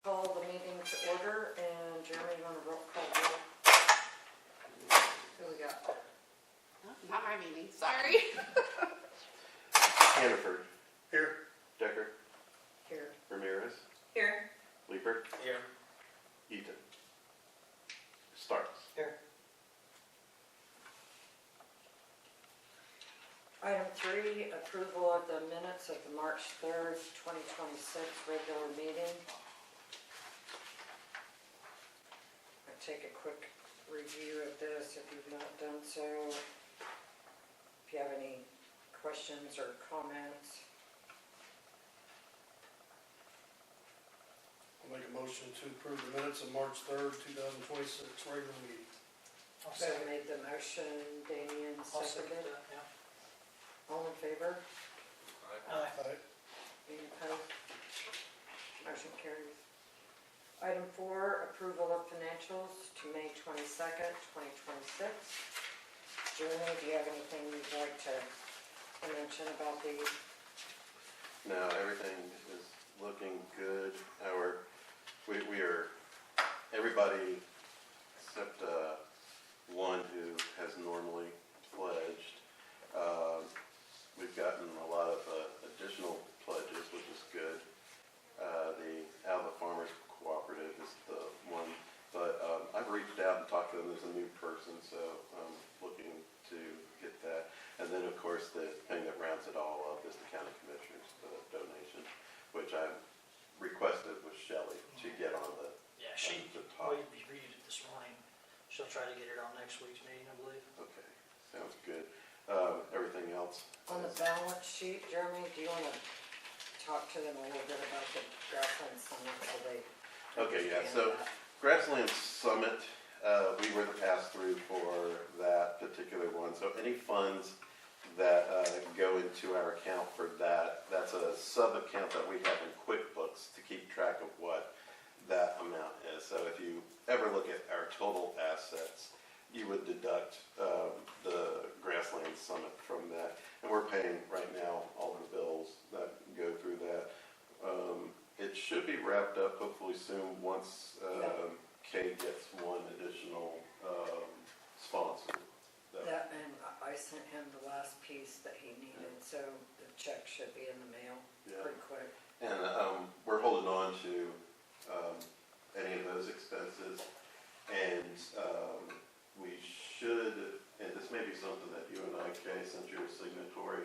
Call the meeting to order, and Jeremy, you want to roll call roll? Who we got? Not my meeting, sorry. Hannaford. Here. Decker. Here. Ramirez. Here. Leeper. Here. Eaton. Starks. Here. Item 3, approval of the minutes of the March 3rd, 2026 regular meeting. I take a quick review of this if you've not done so. If you have any questions or comments. I'll make a motion to approve the minutes of March 3rd, 2026, regular meeting. So made the motion, Damian seconded. All in favor? Aye. Any opposed? Motion carries. Item 4, approval of financials to May 22nd, 2026. Jeremy, do you have anything you'd like to mention about these? No, everything is looking good. We are, everybody except one who has normally pledged. We've gotten a lot of additional pledges, which is good. The Alva Farmers Cooperative is the one, but I've reached out and talked to them. There's a new person, so I'm looking to get that. And then, of course, the thing that rounds it all up is the county commissioners donation, which I requested with Shelley to get on the. Yeah, she the top. we reviewed it this morning. She'll try to get it on next week's meeting, I believe. Okay, sounds good. Everything else? On the balance sheet, Jeremy, do you want to talk to them a little bit about the Grassland Summit so they Okay, yeah, understand so that? Grassland Summit, we were the pass-through for that particular one. So any funds that go into our account for that, that's a sub-account that we have in QuickBooks to keep track of what that amount is. So if you ever look at our total assets, you would deduct the Grassland Summit from that. And we're paying right now all the bills that go through that. It should be wrapped up hopefully soon once Kay gets one additional sponsor. That, and I sent him the last piece that he needed, so the check should be in the mail pretty quick. And we're holding on to any of those expenses. And we should, and this may be something that you and I, Kay, since you're a signatory,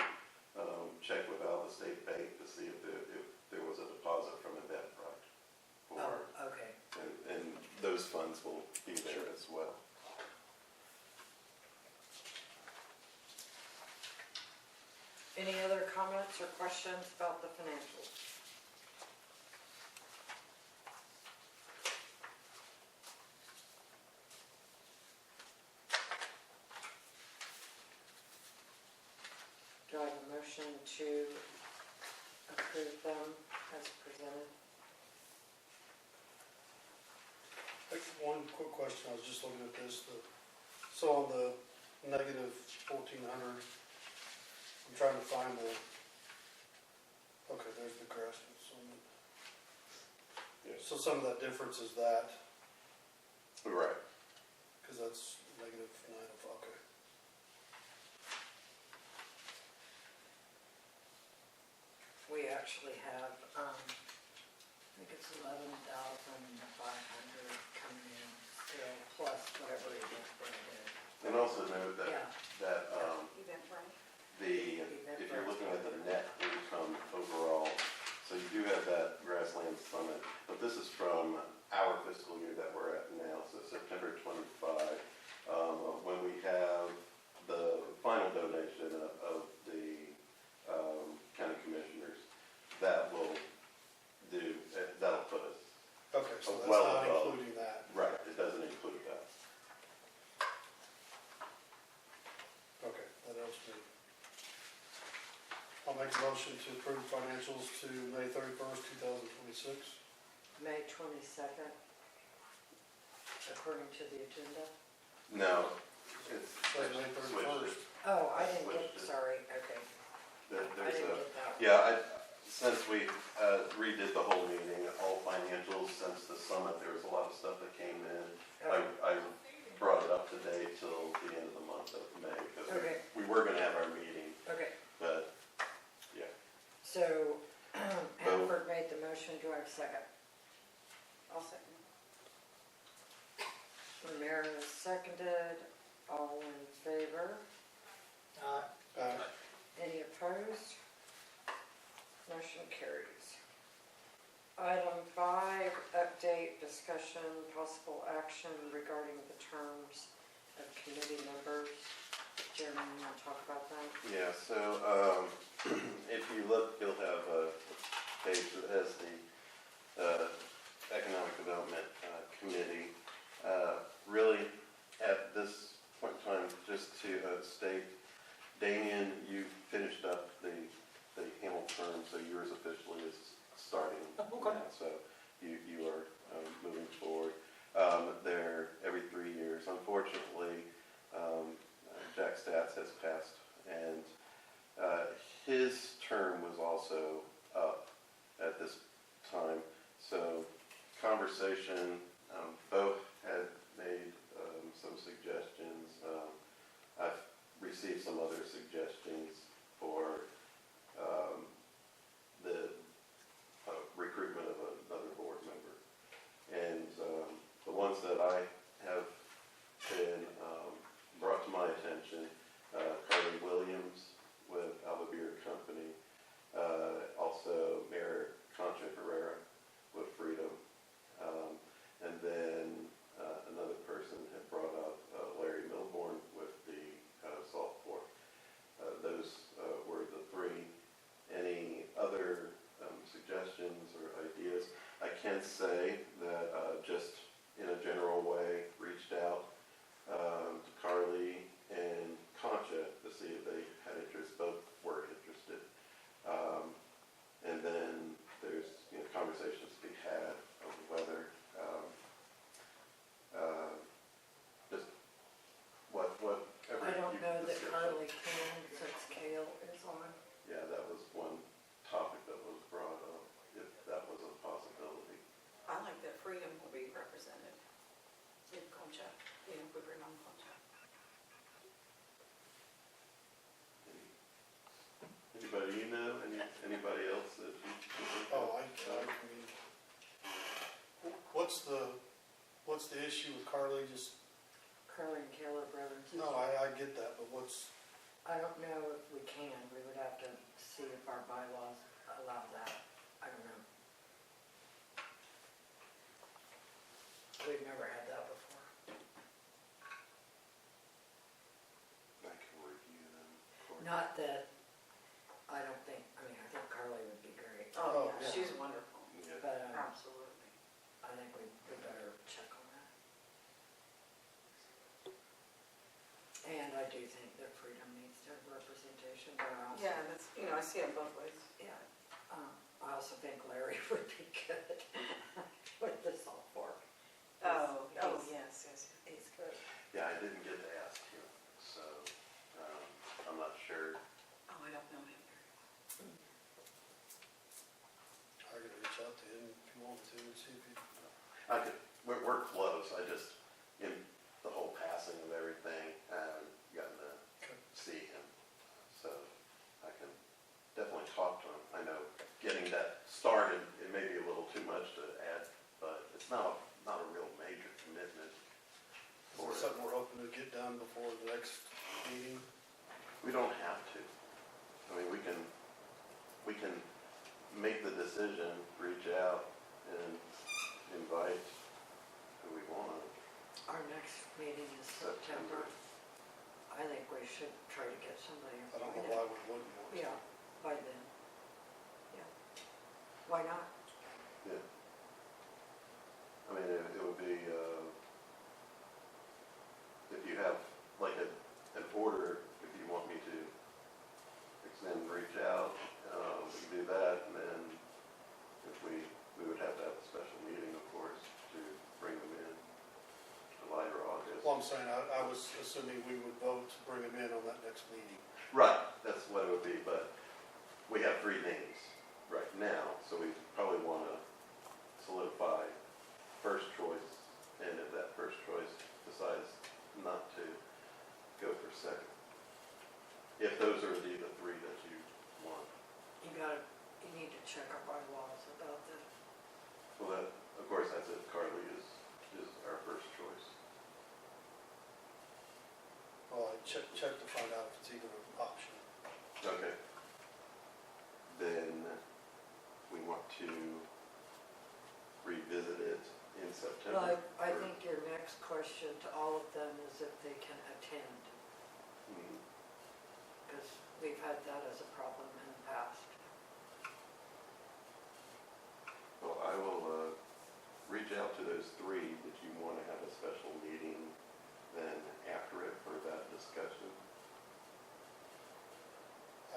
check with Alva State Bank to see if there was a deposit from Eventbrite. Oh, okay. And those funds will be there as well. Any other comments or questions about the financials? Do I have a motion to approve them as presented? One quick question, I was just looking at this. So on the negative 1,400, I'm trying to find okay, there's the Grassland Summit. Yes. So some of that difference is that, Right. because that's negative 9, okay. We actually have, I think it's 11,500 coming in still, plus whatever Eventbrite is. And also note that, Yeah. that Eventbrite? if you're looking at the net income overall, so you do have that Grassland Summit, but this is from our fiscal year that we're at now, so September 25, when we have the final donation of the county commissioners, that'll put us, Okay, so that's well not above. including that. right, it doesn't include that. Okay, that helps me. I'll make a motion to approve financials to May 31st, 2026. May 22nd, according to the agenda. No, it's Says May switched 31st. it. Oh, I didn't get, Switched it. sorry, okay. I There's didn't a, get that one. yeah, since we redid the whole meeting, all financials since the summit, there was a lot of stuff that came in. I brought it up to date till the end of the month of May, because Okay. we were gonna have our meeting, Okay, but, yeah. so Hannaford made the motion, do I have a second? I'll second. Ramirez seconded, all in favor? Any opposed? Motion carries. Item 5, update, discussion, possible action regarding the terms of committee members. Jeremy, you want to talk about that? Yeah, so, if you look, you'll have a page that has the Economic Development Committee. Really, at this point in time, just to state, Damian, you finished up the Hamel term, so yours officially is starting. Okay. now, So you are moving forward. They're every 3 years. Unfortunately, Jack Stats has passed, and his term was also up at this time. So conversation, both had made some suggestions. I've received some other suggestions for the recruitment of another board member. And the ones that I have been brought to my attention, Carly Williams with Alba Beer Company, also Mayor Concha Herrera with Freedom, and then another person had brought up Larry Milborn with the Salt Fork. Those were the three. Any other suggestions or ideas? I can say that just in a general way, reached out to Carly and Concha to see if they had interest. Both were interested. And then there's conversations to be had of whether just whatever. I don't you know that discuss. Carly can, since Kale is on. Yeah, that was one topic that was brought up, if that was a possibility. I like that Freedom will be represented in Concha, we bring on Concha. Anybody you know, anybody else that you? Oh, I mean, what's the issue with Carly? Just, Carly and Kale are brothers. no, I get that, but I don't know if we can, we would have to see if our bylaws allow that, I don't know. We've never had that before. I can review them. for you. Not that, I think Carly would be great. Oh, yeah. she's wonderful, Yeah. But absolutely. I think we better check on that. And I do think that Freedom needs to have representation, but I also, Yeah, that's, I see it both ways. yeah, I also think Larry would be good with the Salt Fork. Oh, He's- yes. He's good. Yeah, I didn't get to ask him, so I'm not sure. Oh, I don't know him very I could reach out to him if you want to and see if he. We're close. I just, in the whole passing of everything, I haven't gotten to see him. So I can definitely talk to him. I know getting that started, it may be a little too much to add, but it's not a real major commitment. Is it something we're hoping to get done before the next meeting? We don't have to. I mean, we can make the decision, reach out and invite who we want. Our next meeting is September. I think we should try to get somebody I don't know appointed. why we wouldn't want to. Yeah, by then. Yeah. Why not? Yeah. I mean, it would be, if you have like an order, if you want me to extend, reach out, we can do that, and then if we would have to have a special meeting, of course, to bring them in, July or August. Well, I'm saying, I was assuming we would vote to bring him in on that next meeting. Right, that's what it would be, but we have 3 names right now, so we probably want to solidify first choice, and if that first choice decides not to, go for second. If those are the three that you want. You need to check our bylaws about the, Well, that, of course, that's it. Carly is our first choice. Well, I check to find out if it's even an option. Okay. Then we want to revisit it in September. well, I or- think your next question to all of them is if they can attend, Mhm. because we've had that as a problem in the past. Well, I will reach out to those three that you want to have a special meeting then after it for that discussion.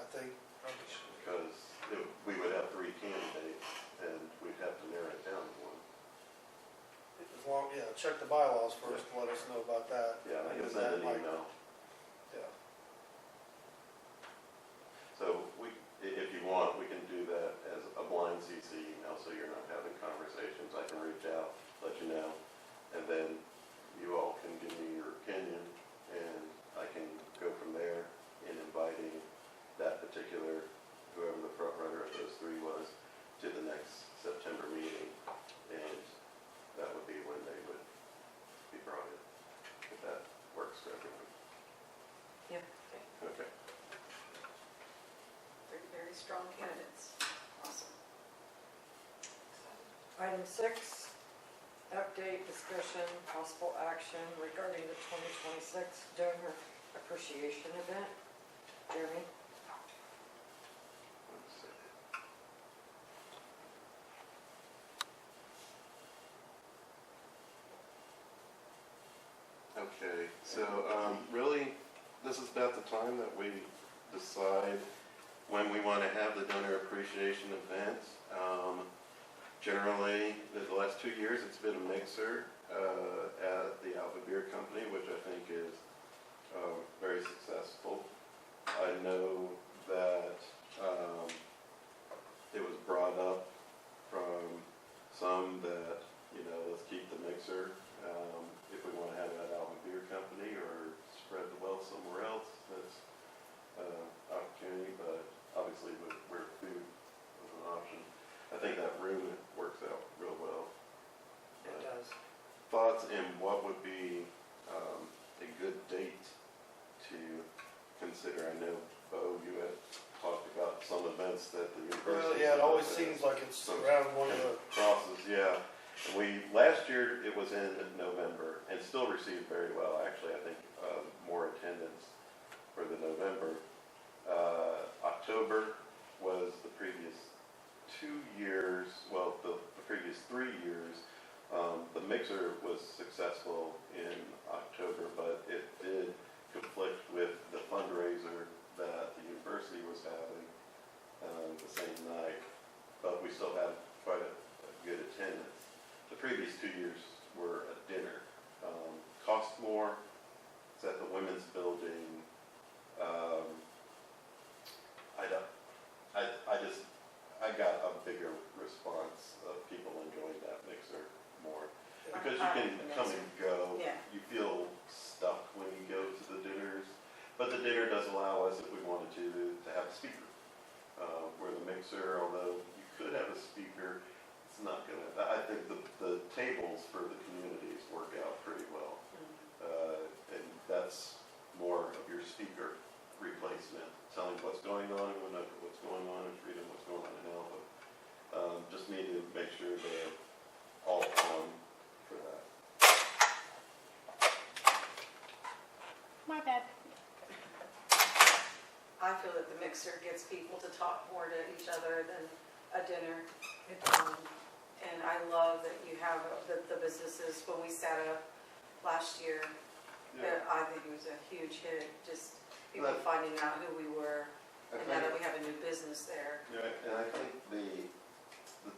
I think, Because we would have three candidates and we'd have to narrow it down to one. as long, yeah, check the bylaws first, and let us know about that. Yeah, I can Because send that an might- email. Yeah, So if you want, we can do that as a blind CC email, so you're not having conversations. I can reach out, let you know, and then you all can give me your opinion, and I can go from there in inviting that particular, whoever the front runner of those three was, to the next September meeting, and that would be when they would be brought in, if that works for everyone. Yep. Okay. Very, very strong candidates. Awesome. Item 6, update, discussion, possible action regarding the 2026 donor appreciation event. Jeremy? One second. Okay, so really, this is about the time that we decide when we want to have the donor appreciation event. Generally, the last 2 years, it's been a mixer at the Alpha Beer Company, which I think is very successful. I know that it was brought up from some that, let's keep the mixer if we want to have it at Alpha Beer Company or spread the wealth somewhere else. That's opportunity, but obviously where food was an option. I think that room works out real well. It does. Thoughts in what would be a good date to consider? I know, Bo, you had talked about some events that the university. well, yeah, it always seems like it's around one of the, Crosses, yeah. Last year, it was in November and still received very well. Actually, I think more attendance for the November. October was the previous 2 years, well, the previous 3 years. The mixer was successful in October, but it did conflict with the fundraiser that the university was having the same night. But we still had quite a good attendance. The previous 2 years were a dinner. Cost more. It's at the women's building. I got a bigger response of people enjoying that mixer more. Because you can come and go. Yeah. You feel stuck when you go to the dinners. But the dinner does allow us, if we wanted to have a speaker. Where the mixer, although you could have a speaker, it's not gonna, I think the tables for the communities work out pretty well. And that's more of your speaker replacement, telling what's going on in Winoka, what's going on in Freedom, what's going on in Alpha. Just need to make sure they're all on for that. My bad. I feel that the mixer gets people to talk more to each other than a dinner. And I love that you have the businesses, when we sat up last year, Yeah. I think it was a huge hit, just people That- finding out who we were, I and now that think- we have a new business there. Yeah, and I think the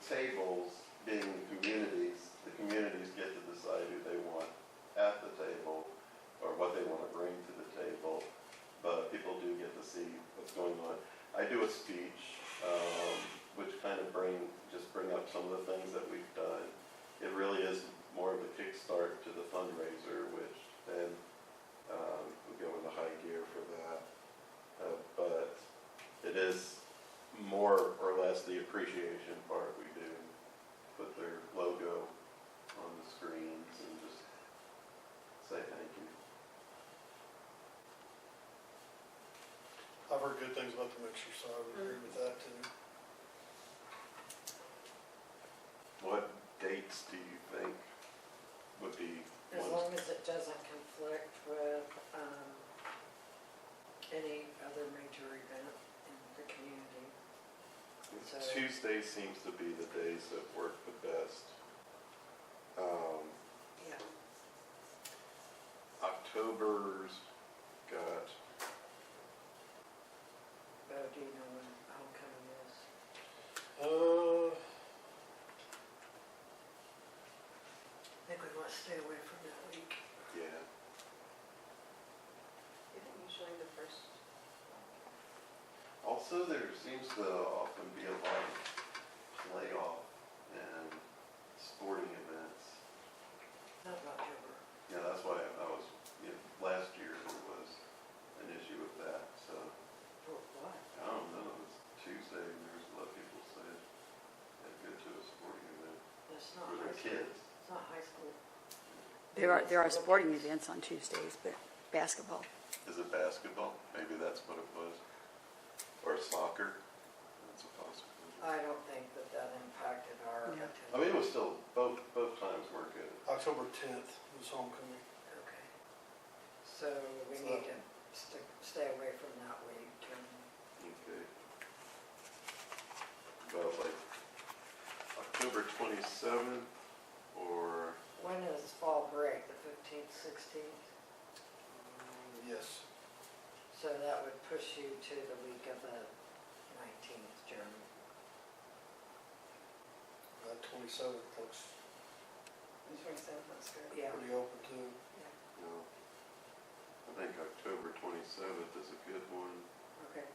tables being communities, the communities get to decide who they want at the table or what they want to bring to the table, but people do get to see what's going on. I do a speech, which kind of the appreciation part. We do put their logo on the screens and just say thank you. I've heard good things about the mixer, so I would agree with that too. What dates do you think would be As ones? long as it doesn't conflict with, any other major event in the community. So- Tuesday seems to be the days that work the best. Yeah. October's got, Oh, do you know when homecoming is? I think we want to stay away from that week. yeah, Isn't usually the first? also there seems to often be a lot of playoff and sporting events. Not in October. Yeah, that's why I was, last year there was an issue with that, so, For what? I don't know, it was Tuesday, and there was a lot of people said they'd go to a sporting event It's not for their high school. kids. It's not high school. There are sporting events on Tuesdays, but basketball. Is it basketball? Maybe that's what it was. Or soccer? That's a possibility. I don't think that impacted our No. attendance. I mean, it was still, both times were good. October 10th was homecoming. Okay. So we So- need to stay away from that week. Okay. About like October 27th or, When is fall break? The 15th, 16th? Yes. So that would push you to the week of the 19th, Jeremy. That 27th looks The 27th, that's good. Yeah. pretty open too. no. I think October 27th is a good one. Okay.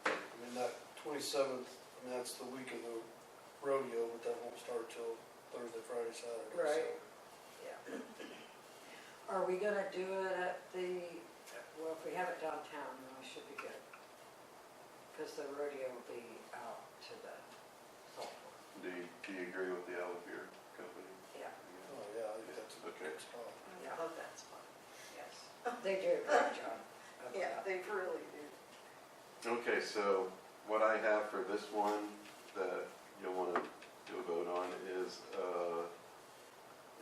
I mean, that 27th, I mean, that's the week of the rodeo, but that won't start till Thursday, Friday, Saturday. so- Right. Yeah. Are we gonna do it at well, if we have it downtown, then we should be good. Because the rodeo will be out to the salt fork. Do you agree with the Alabama company? Yeah, Oh, yeah, I think that's a Okay. good spot. I love that spot. yes. They do a great job. of Yeah, that. they really do. Okay, so what I have for this one that you'll want to do a vote on is,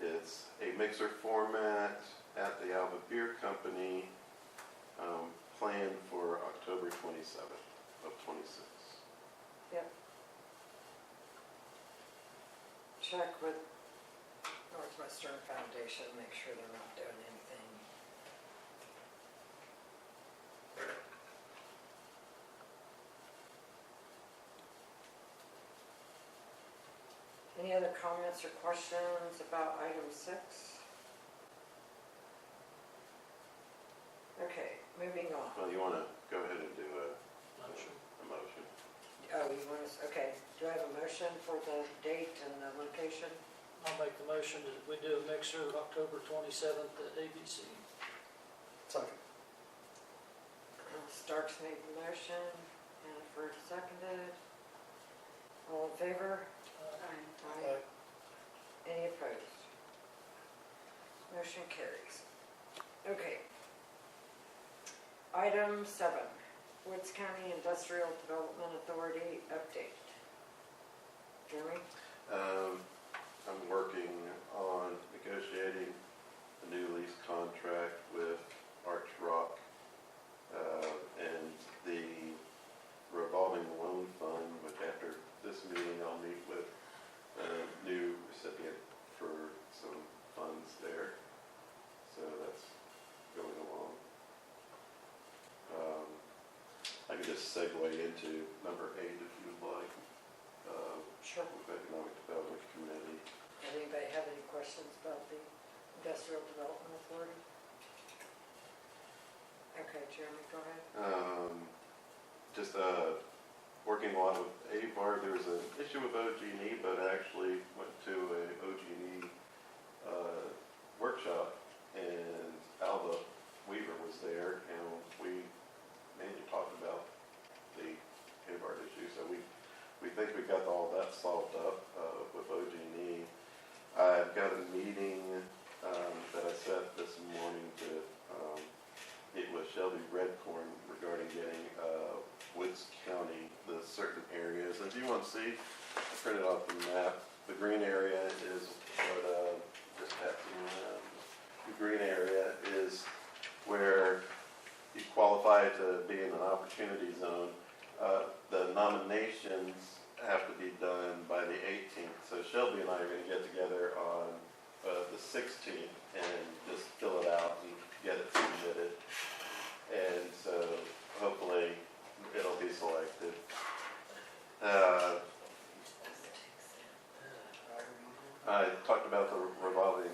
it's a mixer format at the Alba Beer Company, planned for October 27th of 26. Yep. Check with Northwestern Foundation, make sure they're not doing anything. Any other comments or questions about item 6? Okay, moving on. Well, you want to go ahead and do Motion. a motion? Oh, you want us, okay, do I have a motion for the date and the location? I'll make the motion that we do a mixer October 27th at ABC. Second. Starks made the motion, Hannaford seconded. All in favor? Aye. Any opposed? Motion carries. Okay. Item 7, Woods County Industrial Development Authority update. Jeremy? I'm working on negotiating a new lease contract with Arch Rock, and the revolving loan fund, which after this meeting, I'll meet with a new recipient for some funds there. So that's going along. I can just segue into number 8 if you'd like. Sure. With Economic Development Committee. Anybody have any questions about the Industrial Development Authority? Okay, Jeremy, go ahead. Just working a lot with AVAR. There was an issue with OG&E, but I actually went to a OG&E workshop, and Alva Weaver was there, and we mainly talked about the AVAR issue. So we solved up with OG&E. I've got a meeting that I set this morning to meet with Shelby Redcorn regarding getting Woods County, the certain areas. And if you want to see, I printed off the map. The green area is what just happened. The green area is where you qualify to be in an opportunity zone. The nominations have to be done by the 18th. So Shelby and I are going to get together on the 16th and just fill it out and get it submitted. And so hopefully it'll be selected. I talked about the revolving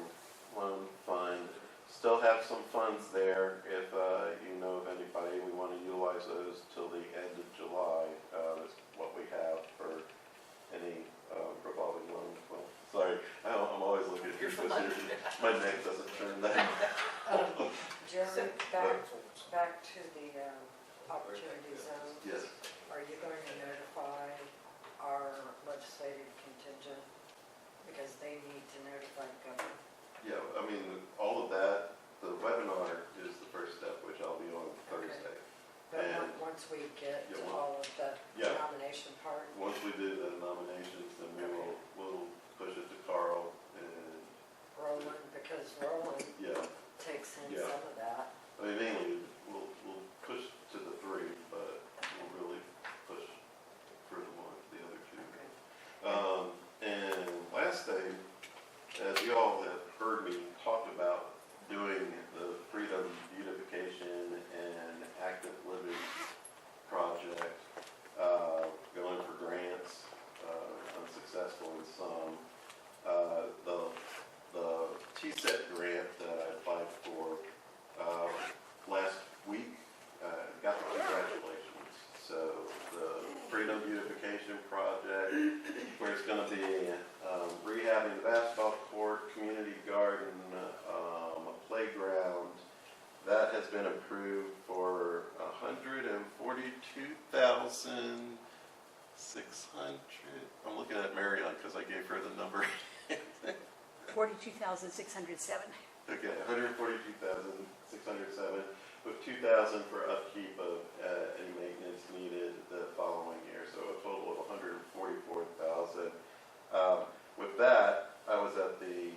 loan fund. Still have some funds there. If you know of anybody, we want to utilize those till the end of July. That's what we have for any revolving loan. Well, sorry, I'm always looking at your my neck doesn't turn that. Jeremy, back to the opportunity zone. Yes. Are you going to notify our legislative contingent? Because they need to notify the governor. Yeah, I mean, all of that, the webinar is the first step, which I'll be on Thursday. But And- once we get to Yeah, all of the Yeah. nomination part, Once we do the nominations, then we'll push it to Carl and, Roland, because Roland yeah, takes in Yeah. some of that. I mean, mainly, we'll push to the three, but we'll really push for the other two. Okay. And last day, as you all have heard me talk about doing the Freedom Beautification and Active Living project, going for grants, unsuccessful in some. The TSET grant that I applied for last week, got the congratulations. So the Freedom Beautification project, where it's going to be rehabbing the basketball court, community garden, a playground, that has been approved for $142,600. I'm looking at Marion because I gave her the number. 42,607. Okay, 142,607, with 2,000 for upkeep of any maintenance needed the following year, so a total of 144,000. With that, I was at the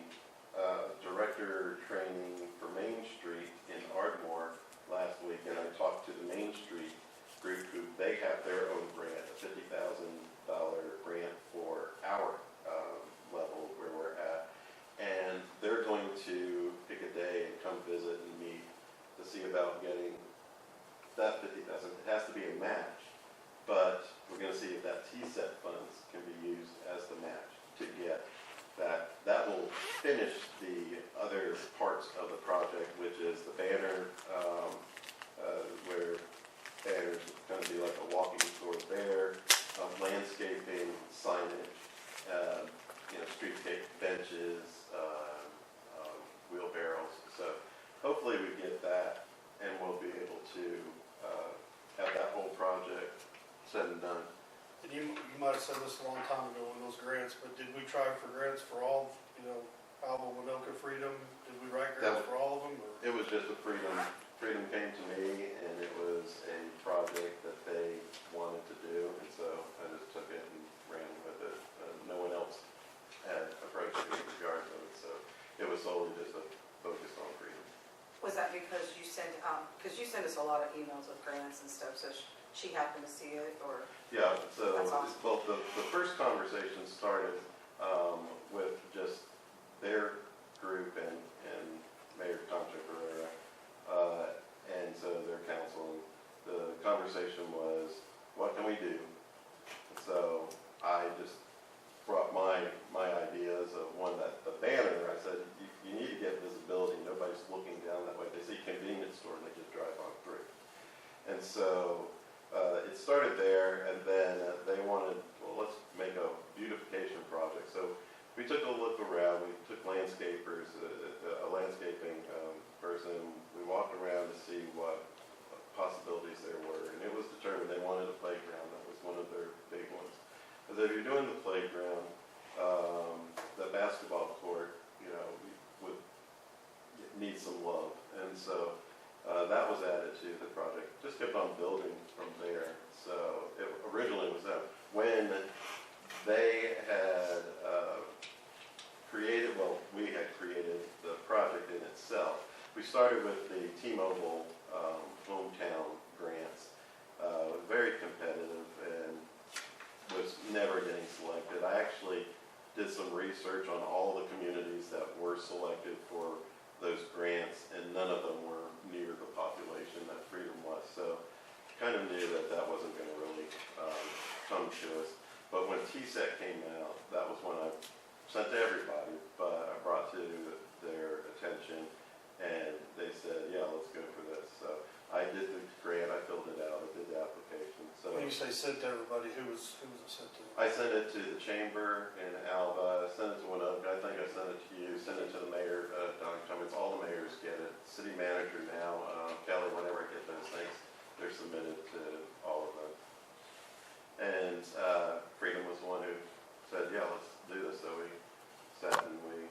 director training for Main Street in Ardmore last week, and I talked to the Main Street group, who they have their own grant, a $50,000 grant for our level where we're at. And they're going to pick a day and come visit and meet to see about getting that $50,000. It has to be a match, but we're going to see if that TSET funds can be used as the match to get that. That will finish the other parts of the project, which is the banner, where banner's going to be like a walking tour there, landscaping, signage, streetscape benches, wheelbarrows. So hopefully we get that, and we'll be able to have that whole project said and done. And you might have said this a long time ago in those grants, but did we try for grants for all, Alva, Winoka, Freedom? Did we write grants for all of them? Or? It was just a Freedom. Freedom came to me, and it was a project that they wanted to do, and so I just took it and ran with it. No one else had approached me in regards to it, so it was solely just focused on Freedom. Was that because you send us a lot of emails with grants and stuff, so she happened to see it, or? Yeah, so, That's awesome. well, the first conversation started with just their group and Mayor Concha Pereira, and so their council. The conversation was, what can we do? So I just brought my ideas of one, that the banner, I said, you need to get visibility. Nobody's looking down that way. They see convenience store and they just drive on through. And so it started there, and then they wanted, well, let's make a beautification project. So we took a look around. We took landscapers, a landscaping person. We walked around to see what possibilities there were, and it was determined they wanted a playground. That was one of their big ones. Because if you're doing the playground, the basketball court, you know, would need some love. And so that was added to the project. Just kept on building from there. So it originally was that. When they had created, well, we had created the project in itself. We started with the T-Mobile hometown grants. Very competitive and was never getting selected. I actually did some research on all the communities that were selected for those grants, and none of them were near the population that Freedom was. So kind of knew that that wasn't going to really come to us. But when TSET came out, that was when I sent to everybody, but I brought to their attention, and they said, yeah, let's go for this. So I did the grant, I filled it out, I did the application. So When you say sent to everybody, who was it sent to? I sent it to the chamber in Alva, I sent it to Winoka, I think I sent it to you, sent it to the mayor, Don Cummings, all the mayors get it. City manager now, Kelly, whenever I get those things, they're submitted to all of them. And Freedom was the one who said, yeah, let's do this. So we sat and we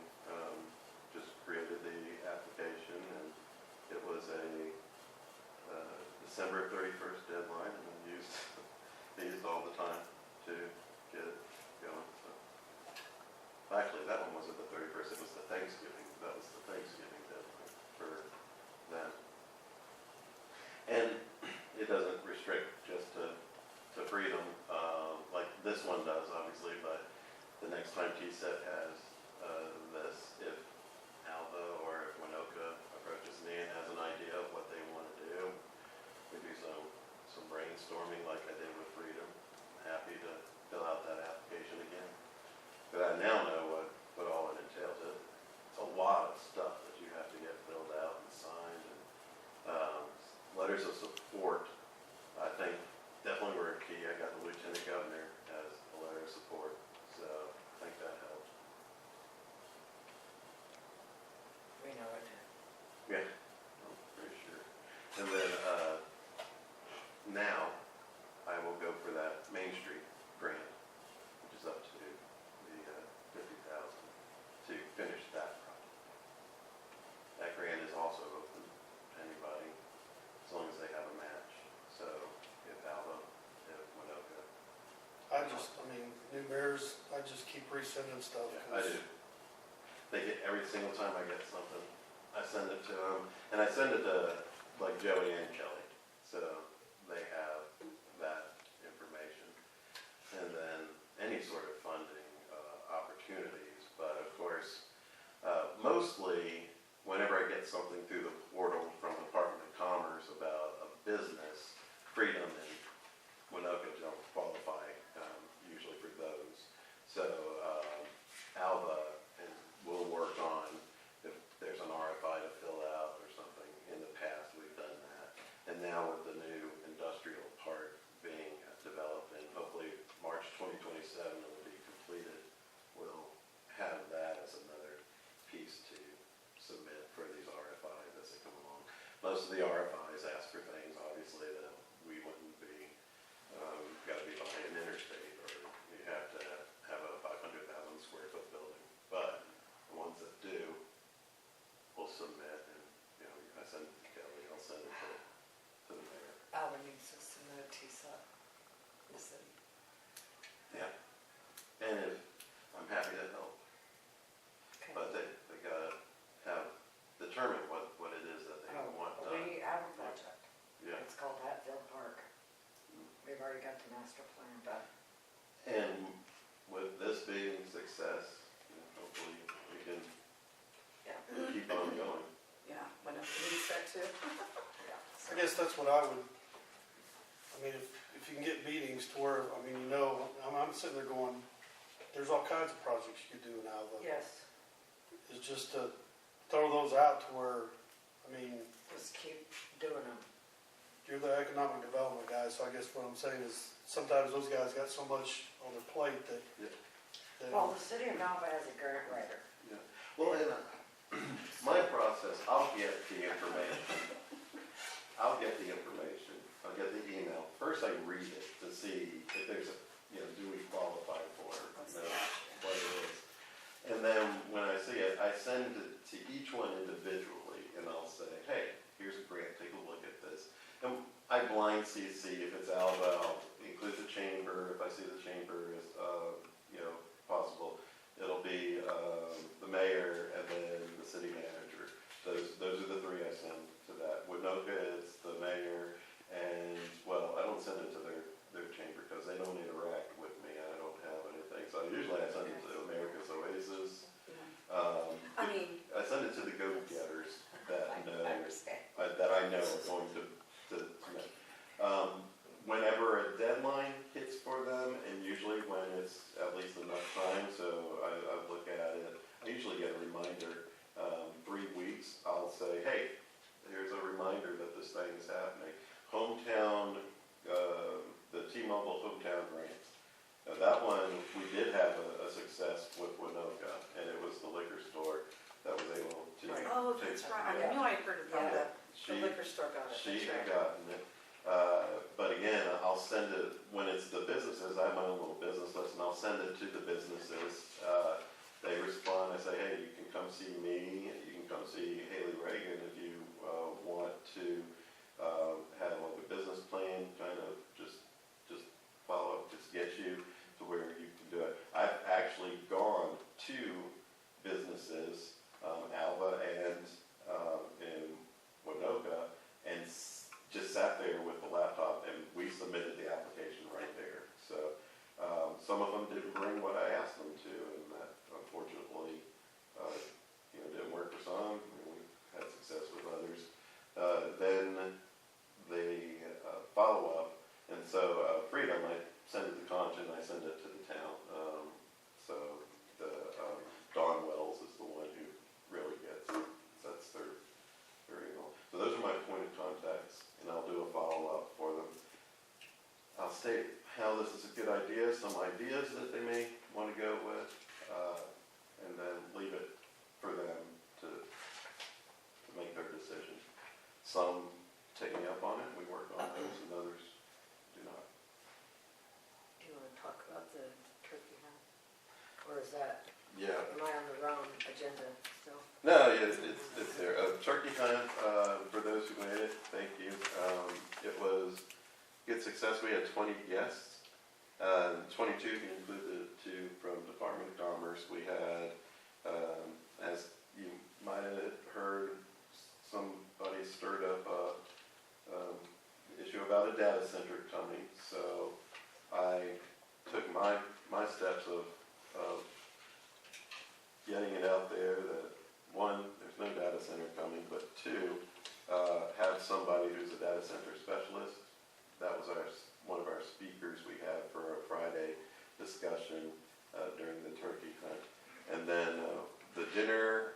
just created the application, and it was a December 31st deadline, and we used all the time to get it going. So actually, that one wasn't the 31st, it was the Thanksgiving. That was the Thanksgiving deadline for them. And it doesn't restrict just to Freedom, like this one does, obviously, but the next time TSET has this, if Alva or if Winoka approaches me and has an idea of what they want to do, we do some brainstorming like I did with Freedom. I'm happy to fill out that application again. But I now know what all it entails. It's a lot of stuff that you have to get filled out and signed. And letters of support, I think, definitely were a key. I got the lieutenant governor as a letter of support, so I think that helped. We know it. Yeah, I'm pretty sure. And then now I will go for that Main Street grant, which is up to the $50,000 to finish that project. That grant is also open to anybody as long as they have a match. So if Alva, if Winoka. New mayors, I just keep resending stuff. Yeah, I do. They get, every single time I get something, I send it to them, and I send it to like Joey and Kelly, so they have that information. And then any sort of funding opportunities, but of course, mostly whenever I get something through the portal from the Department of Commerce about a business, Freedom and Winoka don't qualify usually for those. So Alva and we'll work on if there's an RFI to fill out or something. In the past, we've done that. And now with the new industrial park being developed, and hopefully March 2027 it will be completed, we'll have that as another piece to submit for these RFIs as they come along. Most of the RFIs ask for things, obviously, that we wouldn't be, got to be behind an interstate, or you have to have a 500,000 square foot building. But the ones that do, we'll submit, and, you know, I send it to Kelly, I'll send it to the mayor. Alva needs to submit a TSET. The city. Yeah. And if, I'm happy to help, Okay. but they gotta have, determine what it is that they want done. We have a project. Yeah. It's called Hatfield Park. We've already got the master plan done. And with this being success, you know, hopefully we can Yeah. keep on going. Yeah, when it needs that too. I guess that's what I would, if you can get meetings to where, I'm sitting there going, there's all kinds of projects you could do in Alva. Yes, It's just to throw those out to where, just keep doing them. you're the economic development guy, so I guess what I'm saying is sometimes those guys got so much on their plate that. Yeah. Well, the city of Alva has a grant writer. Yeah. Well, and my process, I'll get the information. I'll get the email. First I read it to see if there's do we qualify for it, what it is. And then when I see it, I send it to each one individually, and I'll say, hey, here's a grant, take a look at this. And I blind CC, if it's Alva, I'll include the chamber, if I see the chamber is, possible. It'll be the mayor and then the city manager. Those are the three I send to that. Winoka is the mayor, and, well, I don't send it to their chamber because they don't interact with me. I don't have anything. So usually I send it to America's Oasis. I send it to the go-getters that know, that I know are going to make. Whenever a deadline hits for them, and usually when it's at least enough time, so I look at it, I usually get a reminder, 3 weeks, I'll say, hey, here's a reminder that this thing is happening. Hometown, the T-Mobile Hometown Grants. Now that one, we did have a success with Winoka, and it was the liquor store that was able to. Right. Oh, that's right, I knew I heard about that, the She- liquor store got it. She That's had right. gotten it, but again, I'll send it, when it's the businesses, I have my own little business list, and I'll send it to the businesses. They respond, I say, hey, you can come see me, you can come see Haley Reagan if you want to have like a business plan, kind of just follow up, just get you to where you can do it. I've actually gone to businesses, Alva and in Winoka, and just sat there with the laptop, and we submitted the application right there. So some of them didn't bring what I asked them to, and that unfortunately, didn't work for some. We had success with others. Then they follow up, and so Freedom, I send it to Concha, and I send it to the town. So the Dawn Wells is the one who really gets it. That's their email. So those are my point of contacts, and I'll do a follow-up for them. I'll state how this is a good idea, some ideas that they may want to go with, and then leave it for them to make their decision. Some take me up on it, we work on those, and others do not. Do you want to talk about the turkey hunt? Or is that, Yeah. am I on the wrong agenda still? No, yeah, it's there. Turkey hunt, for those who made it, thank you. It was good success. We had 20 guests. 22 if you include the 2 from Department of Commerce. We had, as you might have heard, somebody stirred up the issue about a data center coming. So I took my steps of getting it out there that, 1, there's no data center coming, but 2, have somebody who's a data center specialist. That was one of our speakers we had for a Friday discussion during the turkey hunt. And then the dinner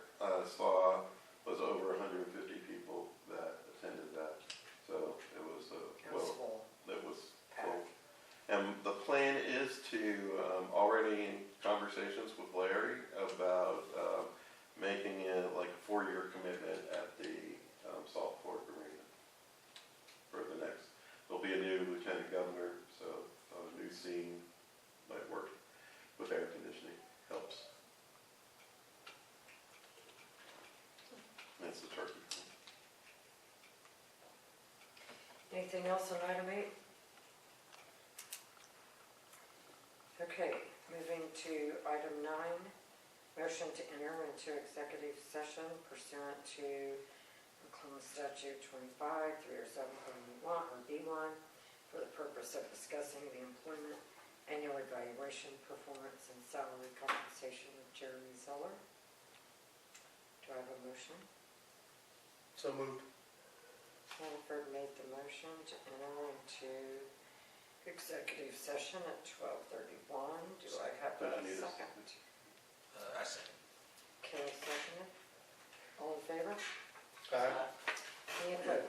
saw was over 150 people that attended that. So it was It was full. it was Packed. full. And the plan is to, already in conversations with Larry about making it like a 4-year commitment at the Salt Fork Arena for the next. There'll be a new lieutenant governor, so a new scene might work with air conditioning, helps. That's the turkey. Anything else on item 8? Okay, moving to item 9, motion to enter into executive session pursuant to Oklahoma Statute 25, 307.1 or B1 for the purpose of discussing the employment, annual evaluation, performance, and salary compensation of Jeremy Zeller. Do I have a motion? So moved. Hannaford made the motion to enter into executive session at 12:31. Do I have Don't a you need a second? I second. Carol seconded. All in favor? Aye. Any opposed?